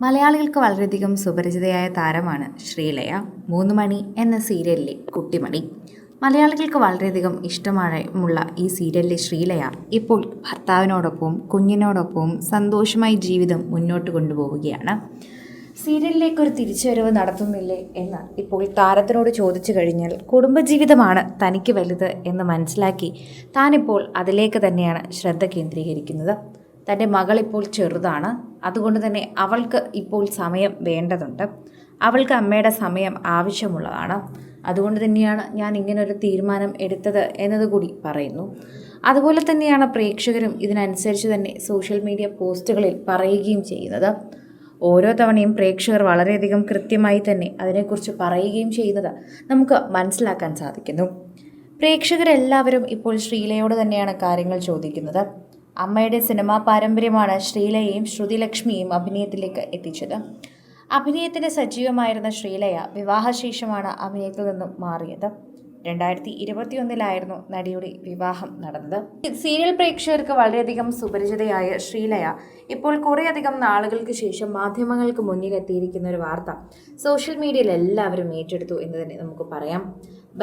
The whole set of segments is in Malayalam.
മലയാളികൾക്ക് വളരെയധികം സുപരിചിതയായ താരമാണ് ശ്രീലയ. 3 മണി എന്ന സീരിയലിലെ കുട്ടിമണി. മലയാളികൾക്ക് വളരെയധികം ഇഷ്ടമുള്ള ഈ സീരിയലിലെ ശ്രീലയ ഇപ്പോൾ ഭർത്താവിനോടൊപ്പവും കുഞ്ഞിനോടൊപ്പവും സന്തോഷമായി ജീവിതം മുന്നോട്ട് കൊണ്ടുപോവുകയാണ്. സീരിയലിലേക്ക് ഒരു തിരിച്ചുവരവ് നടത്തുന്നില്ലേ എന്ന് ഇപ്പോൾ താരത്തിനോട് ചോദിച്ചു കഴിഞ്ഞാൽ കുടുംബജീവിതമാണ് തനിക്ക് വലുത് എന്ന് മനസ്സിലാക്കി താനിപ്പോൾ അതിലേക്ക് തന്നെയാണ് ശ്രദ്ധ കേന്ദ്രീകരിക്കുന്നത്. തൻ്റെ മകളിപ്പോൾ ചെറുതാണ്, അതുകൊണ്ട് തന്നെ അവൾക്ക് ഇപ്പോൾ സമയം വേണ്ടതുണ്ട്. അവൾക്ക് അമ്മയുടെ സമയം ആവശ്യമുള്ളതാണ്. അതുകൊണ്ട് തന്നെയാണ് ഞാൻ ഇങ്ങനൊരു തീരുമാനം എടുത്തത് എന്നതുകൂടി പറയുന്നു. അതുപോലെ തന്നെയാണ് പ്രേക്ഷകരും ഇതിനനുസരിച്ച് തന്നെ സോഷ്യൽ മീഡിയ പോസ്റ്റുകളിൽ പറയുകയും ചെയ്യുന്നത്. ഓരോ തവണയും പ്രേക്ഷകർ വളരെയധികം കൃത്യമായി തന്നെ അതിനെക്കുറിച്ച് പറയുകയും ചെയ്യുന്നത് നമുക്ക് മനസ്സിലാക്കാൻ സാധിക്കുന്നു. പ്രേക്ഷകരെല്ലാവരും ഇപ്പോൾ ശ്രീലയോട് തന്നെയാണ് കാര്യങ്ങൾ ചോദിക്കുന്നത്. അമ്മയുടെ സിനിമാ പാരമ്പര്യമാണ് ശ്രീലയെയും ശ്രുതിലക്ഷ്മിയെയും അഭിനയത്തിലേക്ക് എത്തിച്ചത്. അഭിനയത്തിന് സജീവമായിരുന്ന ശ്രീലയ വിവാഹശേഷമാണ് അഭിനയത്തിൽ നിന്നും മാറിയത്. 2021 നടിയുടെ വിവാഹം നടന്നത്. സീരിയൽ പ്രേക്ഷകർക്ക് വളരെയധികം സുപരിചിതയായ ശ്രീലയ ഇപ്പോൾ കുറേയധികം നാളുകൾക്ക് ശേഷം മാധ്യമങ്ങൾക്ക് മുന്നിലെത്തിയിരിക്കുന്ന ഒരു വാർത്ത സോഷ്യൽ മീഡിയയിൽ എല്ലാവരും ഏറ്റെടുത്തു എന്ന് തന്നെ നമുക്ക് പറയാം.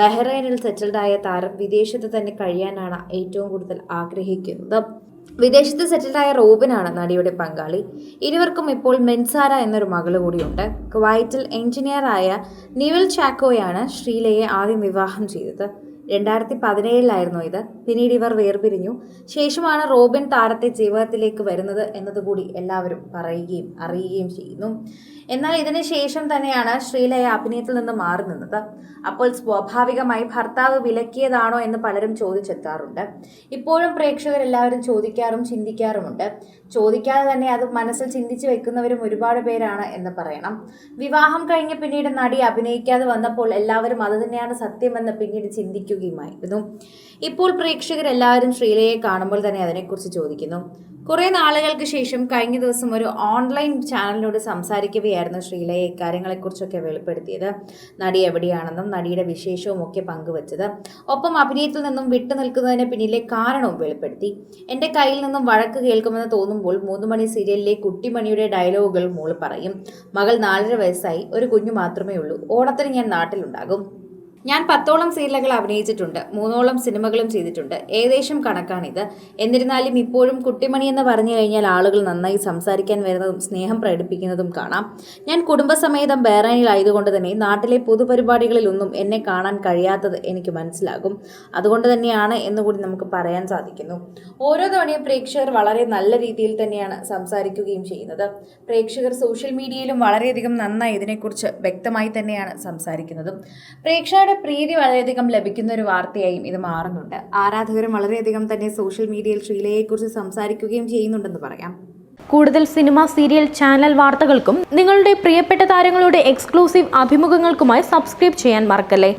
ബഹ്റൈനിൽ സെറ്റിൽഡായ താരം വിദേശത്ത് തന്നെ കഴിയാനാണ് ഏറ്റവും കൂടുതൽ ആഗ്രഹിക്കുന്നത്. വിദേശത്ത് സെറ്റിൽഡായ റോബിനാണ് നടിയുടെ പങ്കാളി. ഇരുവർക്കും ഇപ്പോൾ മെൻസാര എന്നൊരു മകള് കൂടിയുണ്ട്. കുവൈറ്റിൽ എഞ്ചിനീയറായ നിവിൽ ചാക്കോയാണ് ശ്രീലയെ ആദ്യം വിവാഹം ചെയ്തത്. 2017 ഇത്. പിന്നീട് ഇവർ വേർപിരിഞ്ഞു. ശേഷമാണ് റോബിൻ താരത്തെ ജീവിതത്തിലേക്ക് വരുന്നത് എന്നതുകൂടി എല്ലാവരും പറയുകയും അറിയുകയും ചെയ്യുന്നു. എന്നാൽ ഇതിന് ശേഷം തന്നെയാണ് ശ്രീലയ അഭിനയത്തിൽ നിന്ന് മാറി നിന്നത്. അപ്പോൾ സ്വാഭാവികമായി ഭർത്താവ് വിലക്കിയതാണോ എന്ന് പലരും ചോദിച്ചെത്താറുണ്ട്. ഇപ്പോഴും പ്രേക്ഷകരെല്ലാവരും ചോദിക്കാറും ചിന്തിക്കാറുമുണ്ട്. ചോദിക്കാതെ തന്നെ അത് മനസ്സിൽ ചിന്തിച്ചു വെക്കുന്നവരും ഒരുപാട് പേരാണ് എന്ന് പറയണം. വിവാഹം കഴിഞ്ഞ് പിന്നീട് നടി അഭിനയിക്കാതെ വന്നപ്പോൾ എല്ലാവരും അത് തന്നെയാണ് സത്യമെന്ന് പിന്നീട് ചിന്തിക്കുകയുമായിരുന്നു. ഇപ്പോൾ പ്രേക്ഷകരെല്ലാവരും ശ്രീലയെ കാണുമ്പോൾ തന്നെ അതിനെക്കുറിച്ച് ചോദിക്കുന്നു. കുറേ നാളുകൾക്ക് ശേഷം കഴിഞ്ഞ ദിവസം ഒരു ഓൺലൈൻ ചാനലിനോട് സംസാരിക്കവെയായിരുന്നു ശ്രീലയെ ഇക്കാര്യങ്ങളെക്കുറിച്ചൊക്കെ വെളിപ്പെടുത്തിയത്. നടി എവിടെയാണെന്നും നടിയുടെ വിശേഷവും ഒക്കെ പങ്കുവച്ചത്. ഒപ്പം അഭിനയത്തിൽ നിന്നും വിട്ടുനിൽക്കുന്നതിന് പിന്നിലെ കാരണവും വെളിപ്പെടുത്തി. എൻ്റെ കയ്യിൽ നിന്നും വഴക്ക് കേൾക്കുമെന്ന് തോന്നുമ്പോൾ 3 മണി സീരിയലിലെ കുട്ടിമണിയുടെ ഡയലോഗുകൾ മോള് പറയും. മകൾ 4.5 വയസ്സായി, ഒരു കുഞ്ഞു മാത്രമേ ഉള്ളൂ. ഓണത്തിന് ഞാൻ നാട്ടിലുണ്ടാകും. ഞാൻ 10ഓളം സീരിയലുകൾ അഭിനയിച്ചിട്ടുണ്ട്, 3ഓളം സിനിമകളും ചെയ്തിട്ടുണ്ട്. ഏകദേശം കണക്കാണിത്. എന്നിരുന്നാലും ഇപ്പോഴും കുട്ടിമണി എന്ന് പറഞ്ഞു കഴിഞ്ഞാൽ ആളുകൾ നന്നായി സംസാരിക്കാൻ വരുന്നതും സ്നേഹം പ്രകടിപ്പിക്കുന്നതും കാണാം. ഞാൻ കുടുംബസമേതം ബഹ്റൈനിലായതുകൊണ്ട് തന്നെ നാട്ടിലെ പൊതുപരിപാടികളിലൊന്നും എന്നെ കാണാൻ കഴിയാത്തത് എനിക്ക് മനസ്സിലാകും. അതുകൊണ്ട് തന്നെയാണ് എന്നുകൂടി നമുക്ക് പറയാൻ സാധിക്കുന്നു. ഓരോ തവണയും പ്രേക്ഷകർ വളരെ നല്ല രീതിയിൽ തന്നെയാണ് സംസാരിക്കുകയും ചെയ്യുന്നത്. പ്രേക്ഷകർ സോഷ്യൽ മീഡിയയിലും വളരെയധികം നന്നായി ഇതിനെക്കുറിച്ച് വ്യക്തമായി തന്നെയാണ് സംസാരിക്കുന്നതും. പ്രേക്ഷകരുടെ പ്രീതി വളരെയധികം ലഭിക്കുന്ന ഒരു വാർത്തയായും ഇത് മാറുന്നുണ്ട്. ആരാധകരും വളരെയധികം തന്നെ സോഷ്യൽ മീഡിയയിൽ ശ്രീലയെക്കുറിച്ച് സംസാരിക്കുകയും ചെയ്യുന്നുണ്ടെന്ന് പറയാം. കൂടുതൽ സിനിമ, സീരിയൽ, ചാനൽ വാർത്തകൾക്കും നിങ്ങളുടെ പ്രിയപ്പെട്ട താരങ്ങളുടെ എക്സ്ക്ലൂസീവ് അഭിമുഖങ്ങൾക്കുമായി സബ്സ്ക്രൈബ് ചെയ്യാൻ മറക്കല്ലേ.